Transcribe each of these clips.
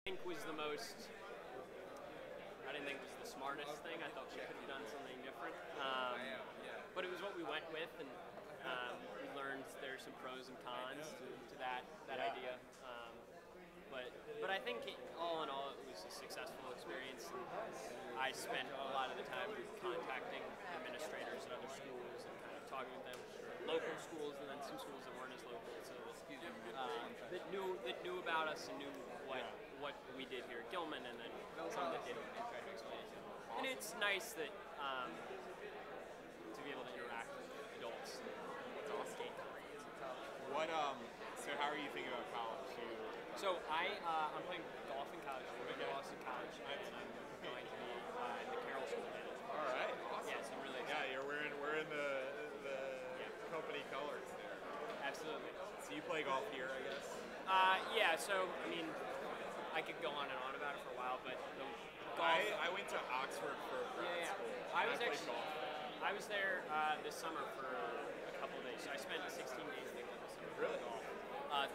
think was the most. I didn't think it was the smartest thing. I thought we could have done something different. But it was what we went with, and we learned there's some pros and cons to that idea. But I think all in all, it was a successful experience. And I spent a lot of the time contacting administrators at other schools and kind of talking with them, local schools, and then some schools that weren't as local, so that knew about us and knew what we did here at Gilman, and then some that didn't, and tried to explain it to them. And it's nice that to be able to interact with adults. It's awesome. What So how are you thinking about college? So I'm playing golf in college. I'm going to Boston College. I'm going to be in the Carroll School now. All right, awesome. Yeah, so I'm really excited. Yeah, we're in the company colors there. Absolutely. So you play golf here, I guess? Yeah. So I mean, I could go on and on about it for a while, but the golf. I went to Oxford for grad school. I was played actually golf. I was there this summer for a couple of days. So I spent 16 days there this summer. Really? Golf.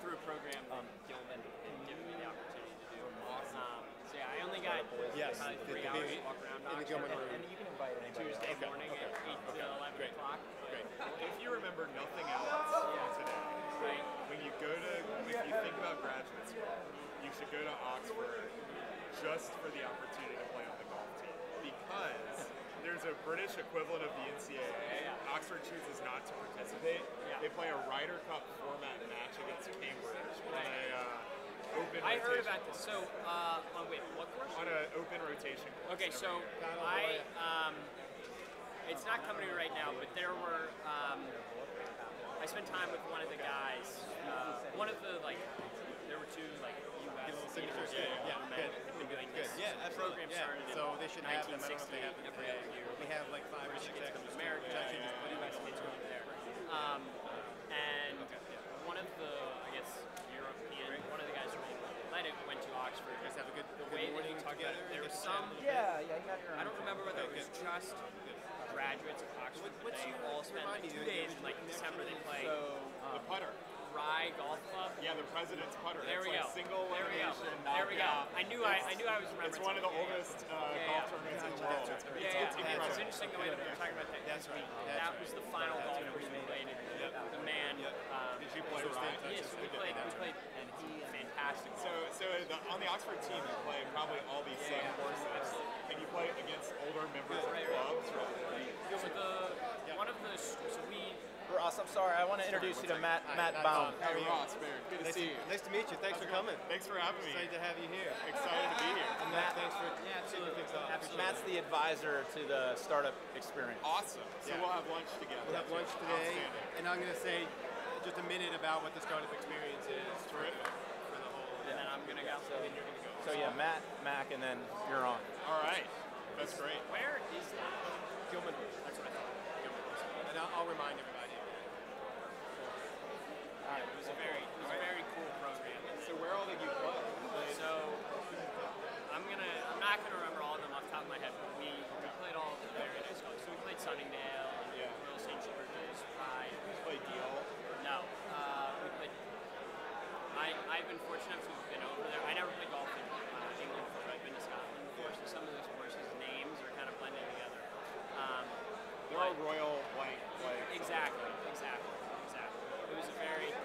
Through a program that Gilman had given me the opportunity to do. Awesome. So yeah, I only got Yes, 3 hours to walk around Oxford. and you can invite anybody. Tuesday morning at 8 to 11 o'clock. Great. If you remember nothing else today, Right. if you think about graduate school, you should go to Oxford just for the opportunity to play on the golf team. Because there's a British equivalent of the NCAA. Oxford chooses not to participate. They play a Ryder Cup format match against Cambridge on a open rotation. I heard about this. So, wait, what course? On an open rotation course. Okay, so it's not coming to me right now, but there were. I spent time with one of the guys. One of the there were 2 U.S. leaders had been doing this. Yeah, absolutely. Program started in So they should have them. I don't know if 1960 they have them every other year. We have like 5 or 6 Kids come extra to America, schools. Actually, just put U.S. kids come there. And one of the, I guess, European, one of the guys from Atlanta went to Oxford. You guys have a good way that morning he talked about together. it, there was some. Yeah, you have your own. I don't remember whether it was just graduates of Oxford. But they all spent 2 days in December. They play the putter. Rye Golf Club. Yeah, the President's Putter. There we It's go. Single There we go. elimination. There we go. knockout. I knew I was remembering. It's one of the oldest golf tournaments in the world. It's incredible. It's interesting the way that we were talking about that. That was the final golf course we played. The man. Did you play Rye? Yes, we played, and he fantastic. So on the Oxford team, you play probably all these same courses, and you play against older members of clubs. So one of the Ross, I'm sorry. I want to introduce you to Matt Baum. Hey Ross, good to see you. Nice to meet you. Thanks for coming. Thanks for having me. Excited to have you here. Excited to be here. And Matt, thanks for absolutely. things off. Matt's the advisor to the startup experience. Awesome. So we'll have lunch together. We'll have lunch today, Outstanding. and I'm going to say just a minute about what the startup experience is. Terrific. For the whole. And then I'm gonna go. Then you're going to go. So yeah, Matt, Mac, and then you're on. All right. That's great. Where is that? Gilman. That's what I thought. And I'll remind everybody. Yeah, it was a very cool program. So where all did you play? So I'm not gonna remember all of them off the top of my head, but we played all the very nice golf. So we played Sunningdale, Royal St. George's, Rye. You played Deal? No, we played. I've been fortunate to have been over there. I never played golf in England before. I've been to Scotland before, so some of those courses' names are kind of blended together. They're all Royal blank. Exactly. It was a very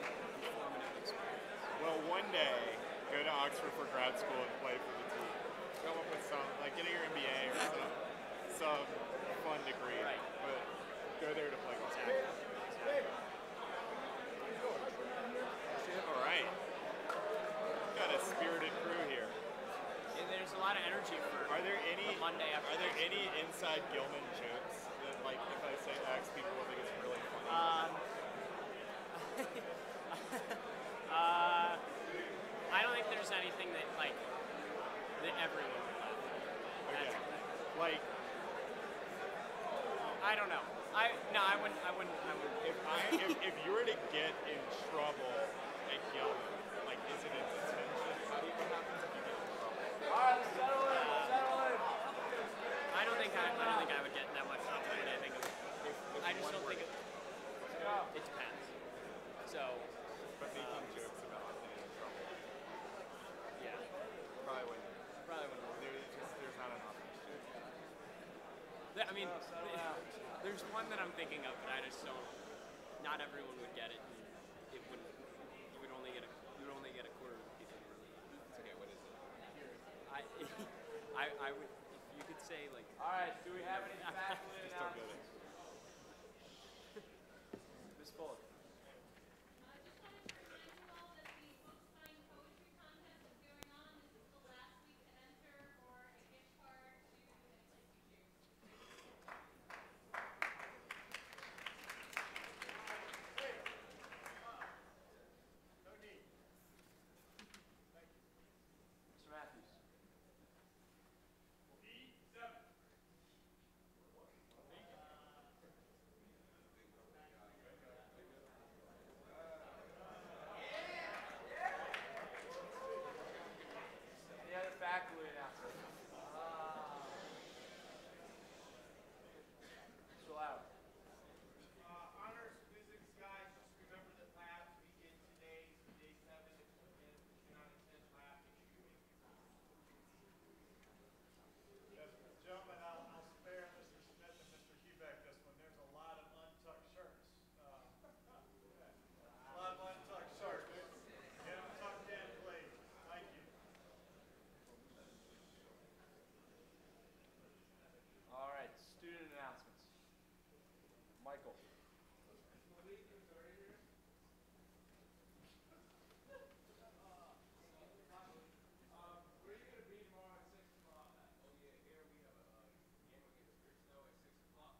informative experience. Well, one day, go to Oxford for grad school and play for the team. Come up with get your MBA or some fun degree. Right. But go there to play golf. All right. Got a spirited crew here. And there's a lot of energy for Are there any a Monday after. Are there any inside Gilman jokes that, like, if I say X, people will think it's really funny? I don't think there's anything that everyone would laugh at. Okay. Like, I don't know. I wouldn't. if you were to get in trouble at Gilman, like, is it a detention? What happens if you get in trouble? All right, settle in. I don't think I would get in that much trouble. I just don't think it depends. So. But making jokes mean, there's one that I'm thinking of, but I just don't. Not everyone would get it. And it wouldn't. You would only get a. You would only get a quarter of the people. It's okay. What is it? I would. If you could say like. All right, do we have any faculty Just don't get it. Ms. Fuller. Mr. Matthews. Any other faculty announcements? Mr. Lauer. Honors physics guys, just remember that labs begin today, so day 7, if you cannot attend lab, make sure you make your Yes, gentlemen, I'll spare Mr. Smith and Mr. Hubeck this one. There's a lot of untucked shirts. A lot of untucked shirts. Get them tucked in, please. Thank you. All right, student announcements. Michael. Where are you going to be tomorrow at 6 o'clock? Oh, yeah, here we have a game against Snow at 6 o'clock.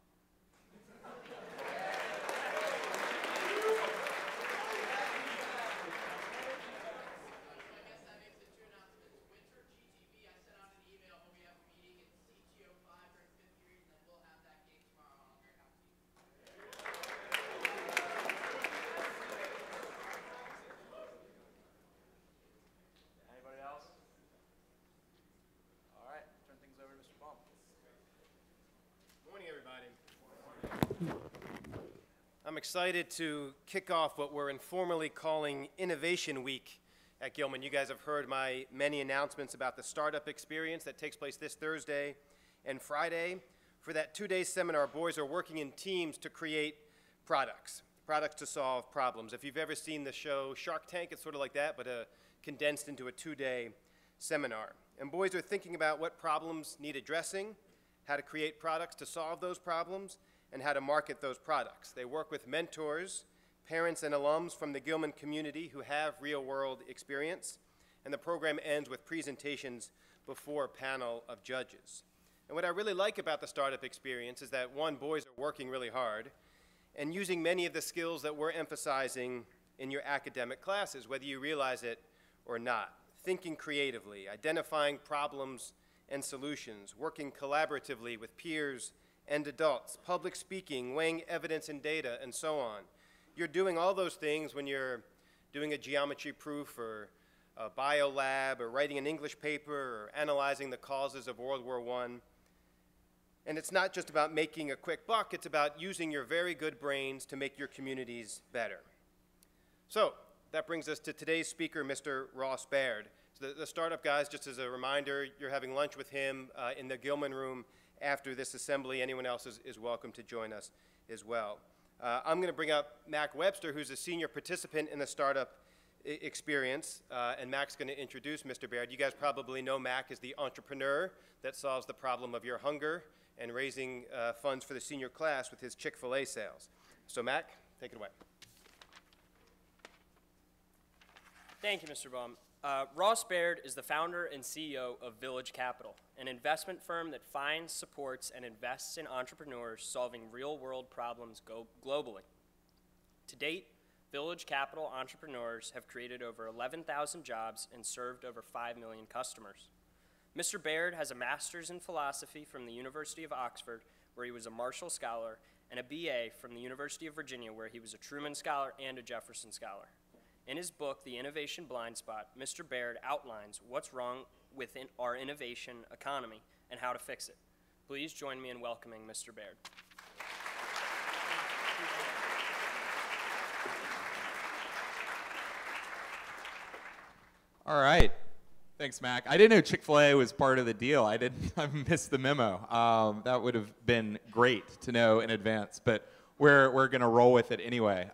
I guess that makes it 2 announcements. Winter GTV, I sent out an email when we have a meeting at CTO5 during 5th period, and then we'll have that game tomorrow, and I'll very happy to. Anybody else? All right, turn things over to Mr. Baum. Morning, everybody. I'm excited to kick off what we're informally calling Innovation Week at Gilman. You guys have heard my many announcements about the startup experience that takes place this Thursday and Friday. For that 2-day seminar, boys are working in teams to create products to solve problems. If you've ever seen the show Shark Tank, it's sort of like that, but condensed into a 2-day seminar. And boys are thinking about what problems need addressing, how to create products to solve those problems, and how to market those products. They work with mentors, parents, and alums from the Gilman community who have real-world experience, and the program ends with presentations before a panel of judges. And what I really like about the startup experience is that, one, boys are working really hard and using many of the skills that we're emphasizing in your academic classes, whether you realize it or not. Thinking creatively, identifying problems and solutions, working collaboratively with peers and adults, public speaking, weighing evidence and data, and so on. You're doing all those things when you're doing a geometry proof or a bio lab or writing an English paper or analyzing the causes of World War I. And it's not just about making a quick buck, it's about using your very good brains to make your communities better. So that brings us to today's speaker, Mr. Ross Baird. So the startup guys, just as a reminder, you're having lunch with him in the Gilman room after this assembly. Anyone else is welcome to join us as well. I'm going to bring up Mac Webster, who's a senior participant in the startup experience, and Mac's going to introduce Mr. Baird. You guys probably know Mac as the entrepreneur that solves the problem of your hunger and raising funds for the senior class with his Chick-fil-A sales. So Mac, take it away. Thank you, Mr. Baum. Ross Baird is the founder and CEO of Village Capital, an investment firm that finds, supports, and invests in entrepreneurs solving real-world problems globally. To date, Village Capital entrepreneurs have created over 11,000 jobs and served over 5 million customers. Mr. Baird has a master's in philosophy from the University of Oxford, where he was a Marshall Scholar, and a BA from the University of Virginia, where he was a Truman Scholar and a Jefferson Scholar. In his book, The Innovation Blind Spot, Mr. Baird outlines what's wrong with our innovation economy and how to fix it. Please join me in welcoming Mr. Baird. All right. Thanks, Mac. I didn't know Chick-fil-A was part of the deal. I missed the memo. That would have been great to know in advance, but we're going to roll with it anyway.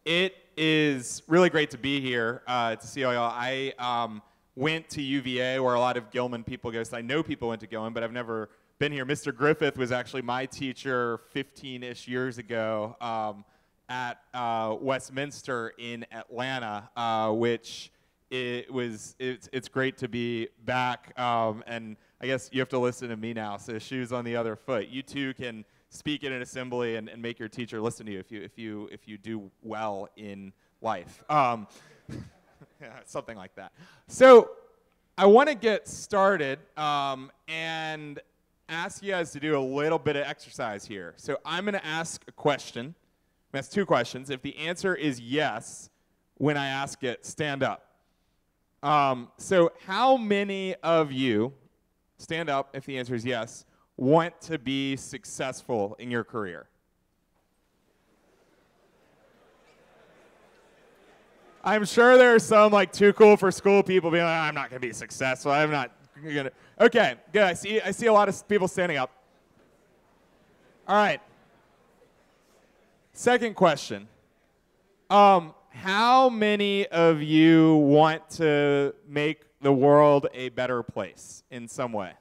It is really great to be here to see all y'all. I went to UVA, where a lot of Gilman people go. So I know people went to Gilman, but I've never been here. Mr. Griffith was actually my teacher 15-ish years ago at Westminster in Atlanta, which it's great to be back. And I guess you have to listen to me now, so shoes on the other foot. You too can speak in an assembly and make your teacher listen to you if you do well in life. Yeah, something like that. So I want to get started and ask you guys to do a little bit of exercise here. So I'm going to ask a question. I'm going to ask two questions. If the answer is yes, when I ask it, stand up. So how many of you, stand up if the answer is yes, want to be successful in your career? I'm sure there are some like too cool for school people being like, I'm not going to be successful. I'm not going to. Okay, good. I see a lot of people standing up. All right. Second question. How many of you want to make the world a better place in some way?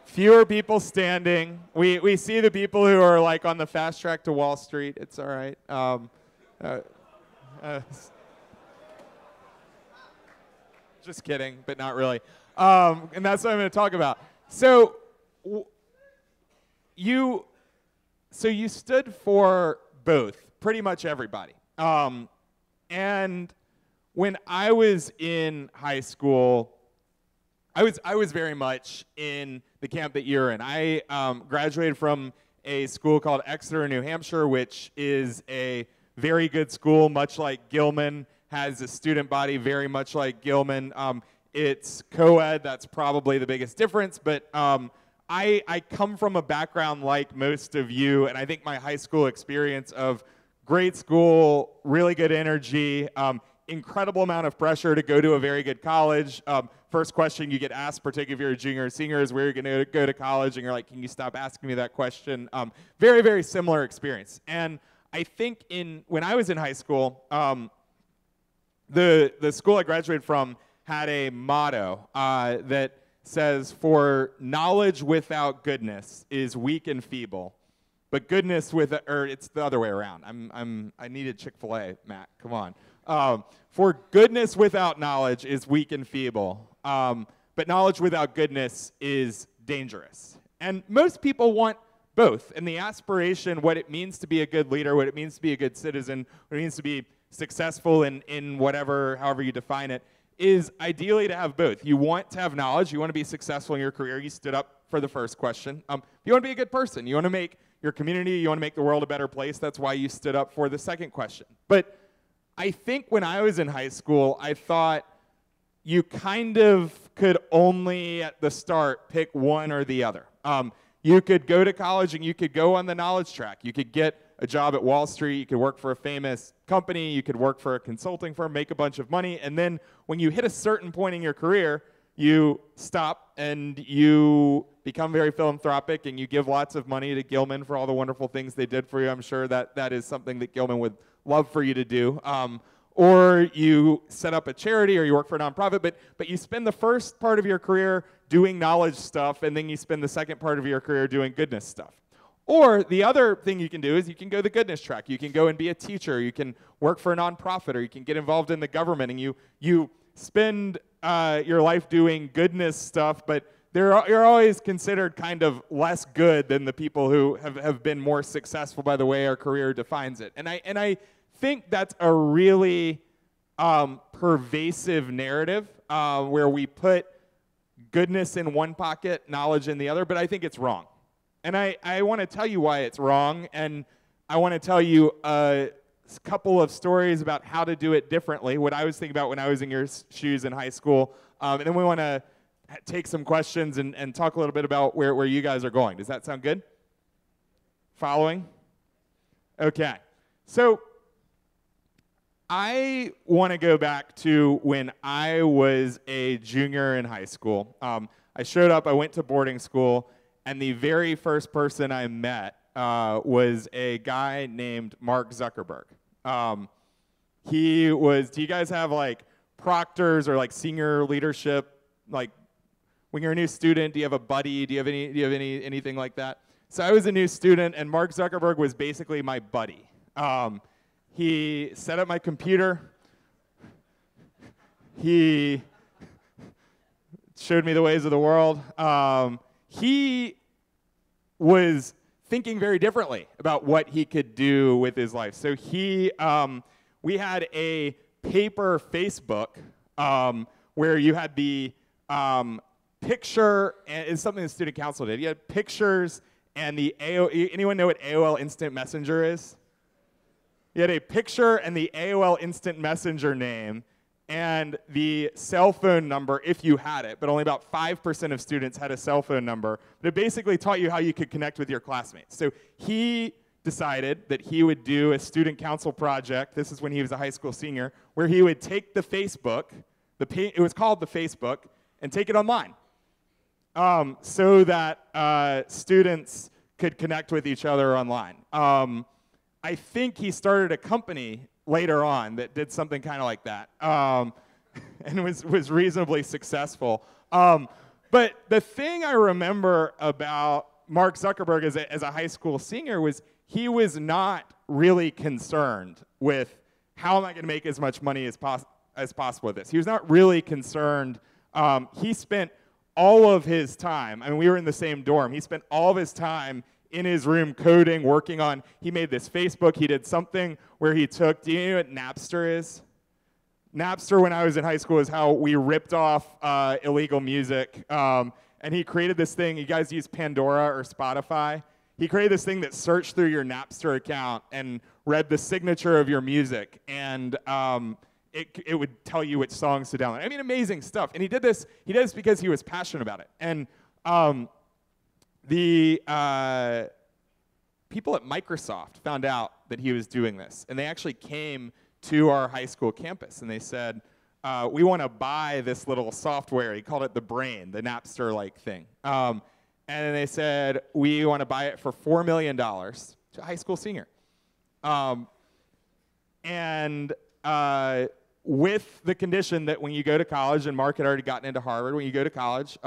Fewer people standing. We see the people who are like on the fast track to Wall Street. It's all right. Just kidding, but not really. And that's what I'm going to talk about. So you stood for both, pretty much everybody. And when I was in high school, I was very much in the camp that you're in. I graduated from a school called Exeter, New Hampshire, which is a very good school, much like Gilman, has a student body very much like Gilman. It's co-ed, that's probably the biggest difference, but I come from a background like most of you, and I think my high school experience of great school, really good energy, incredible amount of pressure to go to a very good college. First question you get asked, particularly if you're a junior or senior, is where you're going to go to college, and you're like, can you stop asking me that question? Very, very similar experience. And I think when I was in high school, the school I graduated from had a motto that says, for knowledge without goodness is weak and feeble, but goodness or it's the other way around. I needed Chick-fil-A, Matt, come on. For goodness without knowledge is weak and feeble, but knowledge without goodness is dangerous. And most people want both. And the aspiration, what it means to be a good leader, what it means to be a good citizen, what it means to be successful in however you define it, is ideally to have both. You want to have knowledge. You want to be successful in your career. You stood up for the first question. You want to be a good person. You want to make your community, you want to make the world a better place. That's why you stood up for the second question. But I think when I was in high school, I thought you kind of could only at the start pick one or the other. You could go to college and you could go on the knowledge track. You could get a job at Wall Street, you could work for a famous company, you could work for a consulting firm, make a bunch of money, and then when you hit a certain point in your career, you stop and you become very philanthropic and you give lots of money to Gilman for all the wonderful things they did for you. I'm sure that is something that Gilman would love for you to do. Or you set up a charity or you work for a nonprofit, but you spend the first part of your career doing knowledge stuff, and then you spend the second part of your career doing goodness stuff. Or the other thing you can do is you can go the goodness track. You can go and be a teacher. You can work for a nonprofit, or you can get involved in the government, and you spend your life doing goodness stuff, but you're always considered kind of less good than the people who have been more successful by the way our career defines it. And I think that's a really pervasive narrative where we put goodness in one pocket, knowledge in the other, but I think it's wrong. And I want to tell you why it's wrong, and I want to tell you a couple of stories about how to do it differently, what I was thinking about when I was in your shoes in high school, and then we want to take some questions and talk a little bit about where you guys are going. Does that sound good? Following? Okay. So I want to go back to when I was a junior in high school. I showed up, I went to boarding school, and the very first person I met was a guy named Mark Zuckerberg. Do you guys have like proctors or like senior leadership? Like when you're a new student, do you have a buddy? Do you have anything like that? So I was a new student, and Mark Zuckerberg was basically my buddy. He set up my computer. He showed me the ways of the world. He was thinking very differently about what he could do with his life. So we had a paper Facebook where you had the picture, and it's something the student council did. You had pictures and the anyone know what AOL Instant Messenger is? You had a picture and the AOL Instant Messenger name and the cell phone number if you had it, but only about 5% of students had a cell phone number. But it basically taught you how you could connect with your classmates. So he decided that he would do a student council project, this is when he was a high school senior, where he would take the Facebook, it was called the Facebook, and take it online so that students could connect with each other online. I think he started a company later on that did something kind of like that and was reasonably successful. But the thing I remember about Mark Zuckerberg as a high school senior was he was not really concerned with how am I going to make as much money as possible with this. He was not really concerned. He spent all of his time, I mean, we were in the same dorm. He spent all of his time in his room coding, working on, he made this Facebook. He did something where he took, do you know what Napster is? Napster, when I was in high school, is how we ripped off illegal music. And he created this thing. You guys use Pandora or Spotify? He created this thing that searched through your Napster account and read the signature of your music. And it would tell you which songs to download. I mean, amazing stuff. And he did this because he was passionate about it. And the people at Microsoft found out that he was doing this, and they actually came to our high school campus, and they said, we want to buy this little software. He called it the Brain, the Napster-like thing. And they said, we want to buy it for $4 million to a high school senior. With the condition that when you go to college, and Mark had already gotten into Harvard, when you go to college,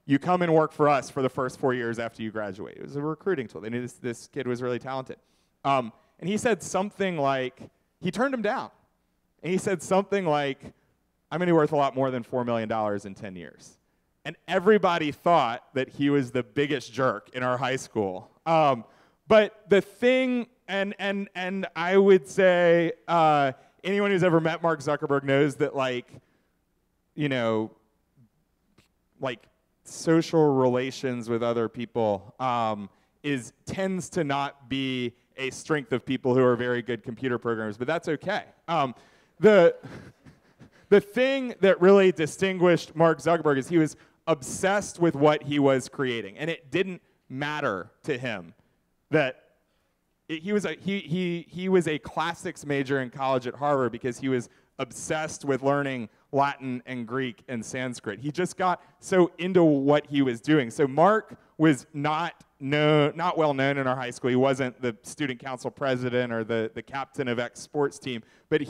you come and work for us for the first 4 years after you graduate. It was a recruiting tool. They knew this kid was really talented. And he said something like, he turned him down. And he said something like, I'm going to be worth a lot more than $4 million in 10 years. And everybody thought that he was the biggest jerk in our high school. But the thing, and I would say, anyone who's ever met Mark Zuckerberg knows that, social relations with other people tends to not be a strength of people who are very good computer programmers, but that's okay. The thing that really distinguished Mark Zuckerberg is he was obsessed with what he was creating, and it didn't matter to him that he was a classics major in college at Harvard because he was obsessed with learning Latin and Greek and Sanskrit. He just got so into what he was doing. So Mark was not well known in our high school. He wasn't the student council president or the captain of X sports team, but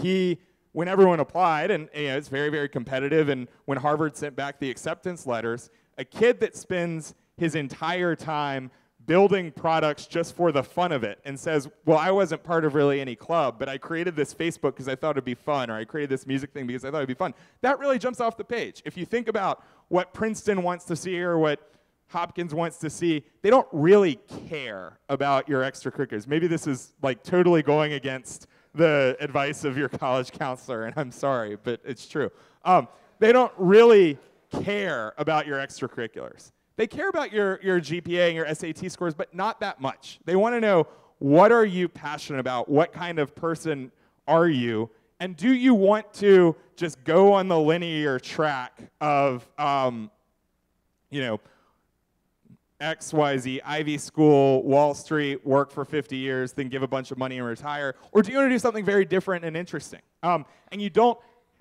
when everyone applied, and it's very, very competitive, and when Harvard sent back the acceptance letters, a kid that spends his entire time building products just for the fun of it and says, well, I wasn't part of really any club, but I created this Facebook because I thought it'd be fun, or I created this music thing because I thought it'd be fun. That really jumps off the page. If you think about what Princeton wants to see or what Hopkins wants to see, they don't really care about your extracurriculars. Maybe this is totally going against the advice of your college counselor, and I'm sorry, but it's true. They don't really care about your extracurriculars. They care about your GPA and your SAT scores, but not that much. They want to know, what are you passionate about? What kind of person are you? And do you want to just go on the linear track of, XYZ, Ivy School, Wall Street, work for 50 years, then give a bunch of money and retire? Or do you want to do something very different and interesting? And you don't,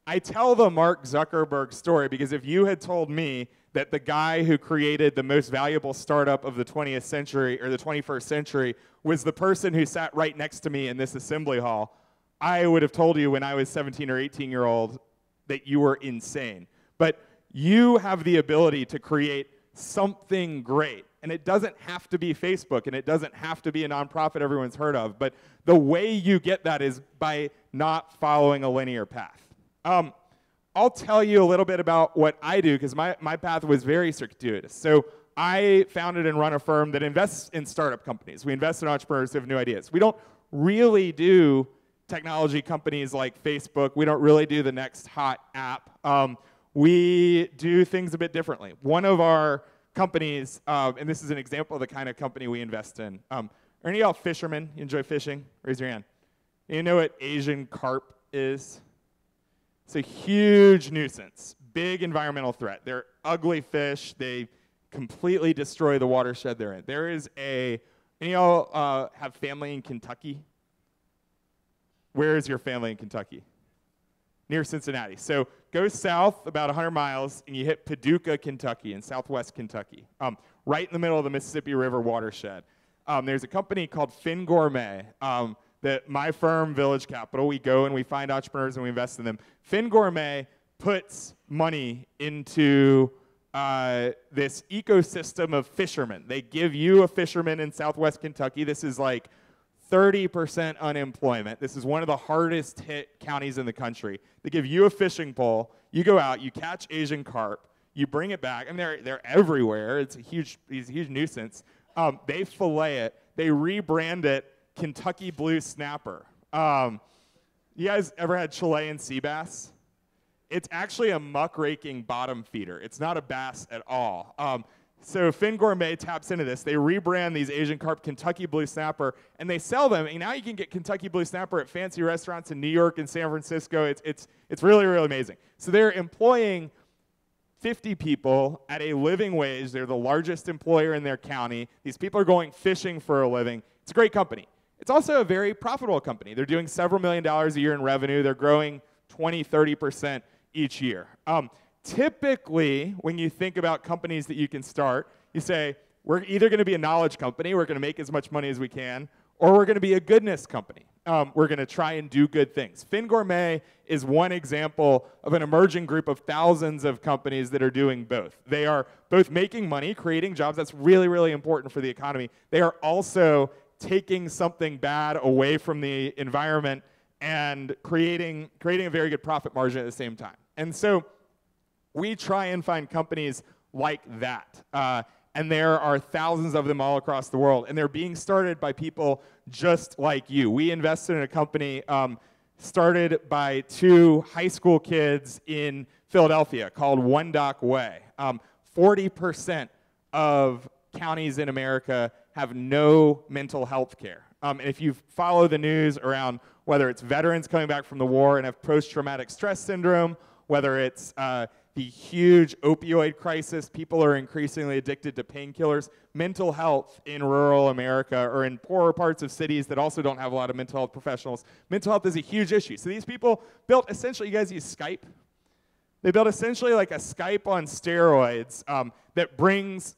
I tell the Mark Zuckerberg story because if you had told me that the guy who created the most valuable startup of the 20th century or the 21st century was the person who sat right next to me in this assembly hall, I would have told you when I was 17 or 18-year-old that you were insane. But you have the ability to create something great. And it doesn't have to be Facebook, and it doesn't have to be a nonprofit everyone's heard of. But the way you get that is by not following a linear path. I'll tell you a little bit about what I do, because my path was very circuitous. So I founded and run a firm that invests in startup companies. We invest in entrepreneurs who have new ideas. We don't really do technology companies like Facebook. We don't really do the next hot app. We do things a bit differently. One of our companies, and this is an example of the kind of company we invest in. Are any of y'all fishermen? You enjoy fishing? Raise your hand. You know what Asian carp is? It's a huge nuisance, big environmental threat. They're ugly fish. They completely destroy the watershed they're in. There is any of y'all have family in Kentucky? Where is your family in Kentucky? Near Cincinnati. So go south about 100 miles, and you hit Paducah, Kentucky, in southwest Kentucky, right in the middle of the Mississippi River watershed. There's a company called Fin Gourmet that my firm, Village Capital, we go and we find entrepreneurs and we invest in them. Fin Gourmet puts money into this ecosystem of fishermen. They give you a fisherman in southwest Kentucky. This is like 30% unemployment. This is one of the hardest hit counties in the country. They give you a fishing pole. You go out, you catch Asian carp, you bring it back, and they're everywhere. It's a huge nuisance. They fillet it. They rebrand it Kentucky Blue Snapper. You guys ever had Chilean sea bass? It's actually a muckraking bottom feeder. It's not a bass at all. So Fin Gourmet taps into this. They rebrand these Asian carp Kentucky Blue Snapper, and they sell them. And now you can get Kentucky Blue Snapper at fancy restaurants in New York and San Francisco. It's really, really amazing. So they're employing 50 people at a living wage. They're the largest employer in their county. These people are going fishing for a living. It's a great company. It's also a very profitable company. They're doing several $1 million a year in revenue. They're growing 20, 30% each year. Typically, when you think about companies that you can start, you say, we're either going to be a knowledge company, we're going to make as much money as we can, or we're going to be a goodness company. We're going to try and do good things. Fin Gourmet is one example of an emerging group of thousands of companies that are doing both. They are both making money, creating jobs. That's really, really important for the economy. They are also taking something bad away from the environment and creating a very good profit margin at the same time. And so we try and find companies like that. And there are thousands of them all across the world. And they're being started by people just like you. We invested in a company started by two high school kids in Philadelphia called One Dock Way. 40% of counties in America have no mental health care. And if you follow the news around whether it's veterans coming back from the war and have post-traumatic stress syndrome, whether it's the huge opioid crisis, people are increasingly addicted to painkillers, mental health in rural America or in poorer parts of cities that also don't have a lot of mental health professionals, mental health is a huge issue. So these people built essentially, you guys use Skype? They built essentially like a Skype on steroids that brings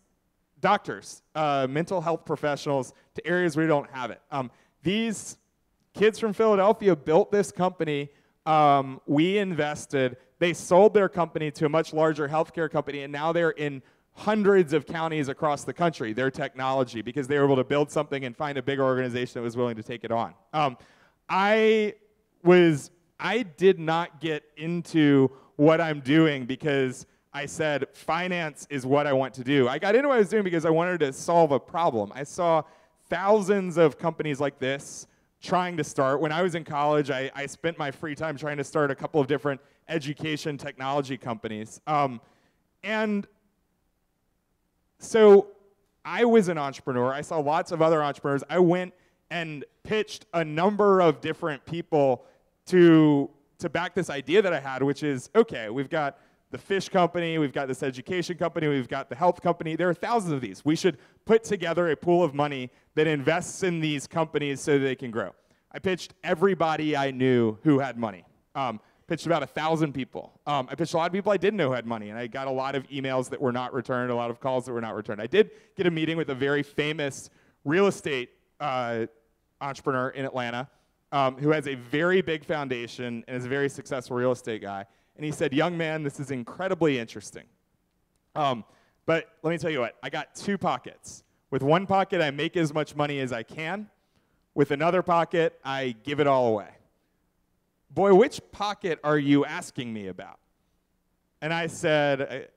doctors, mental health professionals to areas where you don't have it. These kids from Philadelphia built this company. We invested. They sold their company to a much larger healthcare company, and now they're in hundreds of counties across the country, their technology, because they were able to build something and find a bigger organization that was willing to take it on. I did not get into what I'm doing because I said finance is what I want to do. I got into what I was doing because I wanted to solve a problem. I saw thousands of companies like this trying to start. When I was in college, I spent my free time trying to start a couple of different education technology companies. And so I was an entrepreneur. I saw lots of other entrepreneurs. I went and pitched a number of different people to back this idea that I had, which is, okay, we've got the fish company, we've got this education company, we've got the health company. There are thousands of these. We should put together a pool of money that invests in these companies so that they can grow. I pitched everybody I knew who had money. Pitched about 1,000 people. I pitched a lot of people I didn't know who had money, and I got a lot of emails that were not returned, a lot of calls that were not returned. I did get a meeting with a very famous real estate entrepreneur in Atlanta who has a very big foundation and is a very successful real estate guy. And he said, young man, this is incredibly interesting. But let me tell you what, I got 2 pockets. With one pocket, I make as much money as I can. With another pocket, I give it all away. Boy, which pocket are you asking me about? And I said,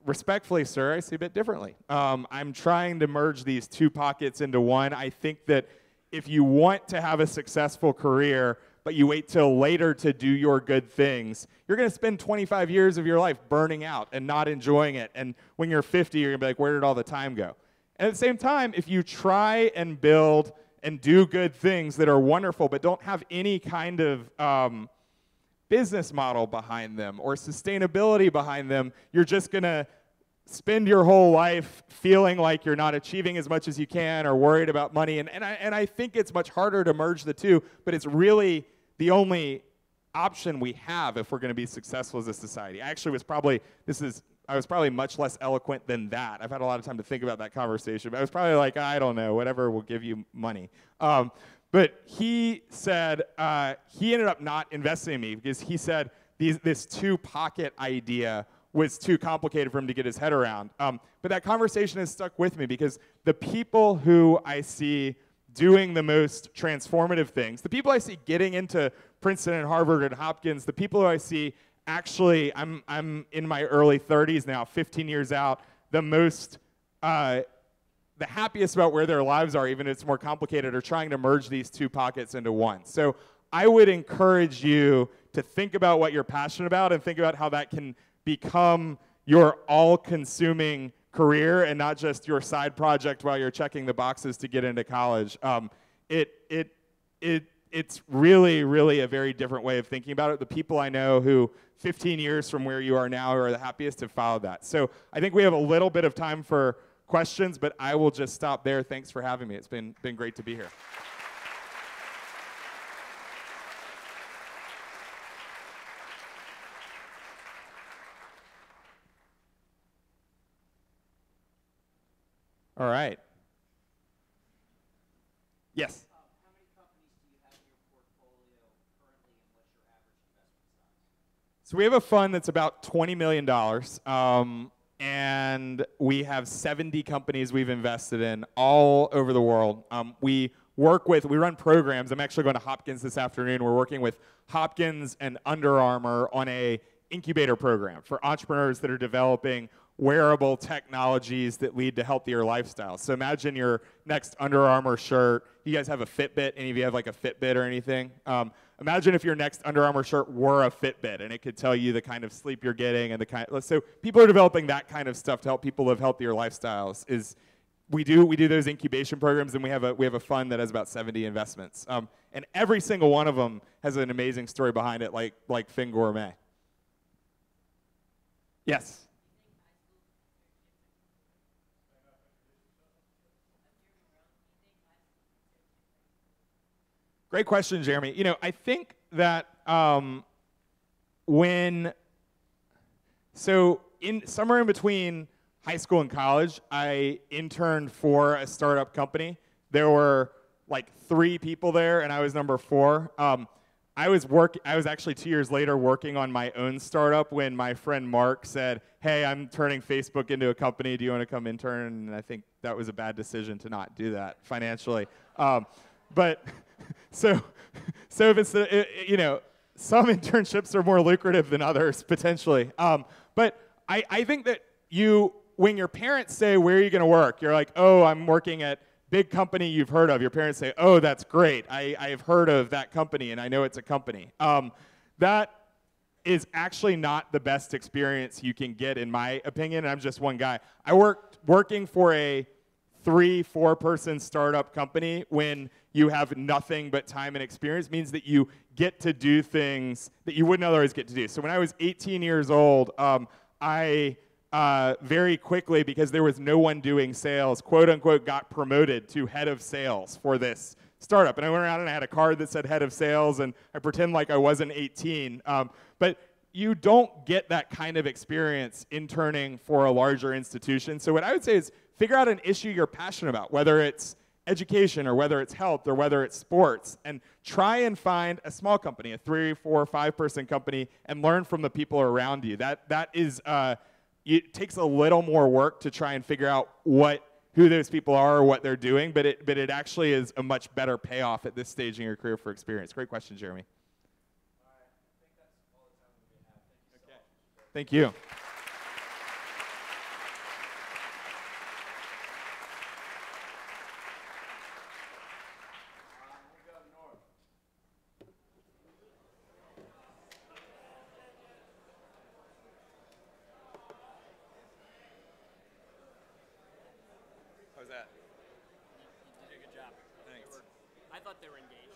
respectfully, sir, I see a bit differently. I'm trying to merge these 2 pockets into one. I think that if you want to have a successful career, but you wait till later to do your good things, you're going to spend 25 years of your life burning out and not enjoying it. And when you're 50, you're going to be like, where did all the time go? And at the same time, if you try and build and do good things that are wonderful but don't have any kind of business model behind them or sustainability behind them, you're just going to spend your whole life feeling like you're not achieving as much as you can or worried about money. And I think it's much harder to merge the two, but it's really the only option we have if we're going to be successful as a society. I actually was probably much less eloquent than that. I've had a lot of time to think about that conversation, but I was probably like, I don't know, whatever will give you money. But he said he ended up not investing in me because he said this 2-pocket idea was too complicated for him to get his head around. But that conversation has stuck with me because the people who I see doing the most transformative things, the people I see getting into Princeton and Harvard and Hopkins, the people who I see actually, I'm in my early 30s now, 15 years out, the happiest about where their lives are, even if it's more complicated, are trying to merge these 2 pockets into one. So I would encourage you to think about what you're passionate about and think about how that can become your all-consuming career and not just your side project while you're checking the boxes to get into college. It's really, really a very different way of thinking about it. The people I know who 15 years from where you are now are the happiest have followed that. So I think we have a little bit of time for questions, but I will just stop there. Thanks for having me. It's been great to be here. All right. Yes. How many companies do you have in your portfolio currently, and what's your average investment size? So we have a fund that's about $20 million, and we have 70 companies we've invested in all over the world. We run programs. I'm actually going to Hopkins this afternoon. We're working with Hopkins and Under Armour on a incubator program for entrepreneurs that are developing wearable technologies that lead to healthier lifestyles. So imagine your next Under Armour shirt. You guys have a Fitbit? Any of you have like a Fitbit or anything? Imagine if your next Under Armour shirt were a Fitbit and it could tell you the kind of sleep you're getting and the kind. So people are developing that kind of stuff to help people live healthier lifestyles. We do those incubation programs, and we have a fund that has about 70 investments. And every single one of them has an amazing story behind it, like Fin Gourmet. Yes. Great question, Jeremy. You know, I think that somewhere in between high school and college, I interned for a startup company. There were like 3 people there, and I was number 4. I was actually 2 years later working on my own startup when my friend Mark said, "Hey, I'm turning Facebook into a company. Do you want to come intern?" And I think that was a bad decision to not do that financially. But so if it's some internships are more lucrative than others potentially. But I think that when your parents say, "Where are you going to work?" You're like, "Oh, I'm working at big company you've heard of." Your parents say, "Oh, that's great. I've heard of that company and I know it's a company." That is actually not the best experience you can get, in my opinion. And I'm just one guy. I working for a 3-4 person startup company when you have nothing but time and experience means that you get to do things that you wouldn't otherwise get to do. So when I was 18 years old, I very quickly, because there was no one doing sales, quote unquote, got promoted to head of sales for this startup. And I went around and I had a card that said head of sales, and I pretend like I wasn't 18. But you don't get that kind of experience interning for a larger institution. So what I would say is figure out an issue you're passionate about, whether it's education or whether it's health or whether it's sports, and try and find a small company, a 3, 4, 5 person company, and learn from the people around you. That is, it takes a little more work to try and figure out who those people are or what they're doing, but it actually is a much better payoff at this stage in your career for experience. Great question, Jeremy. Thank you. How's that? You did a good job. Thanks. I thought they were engaged.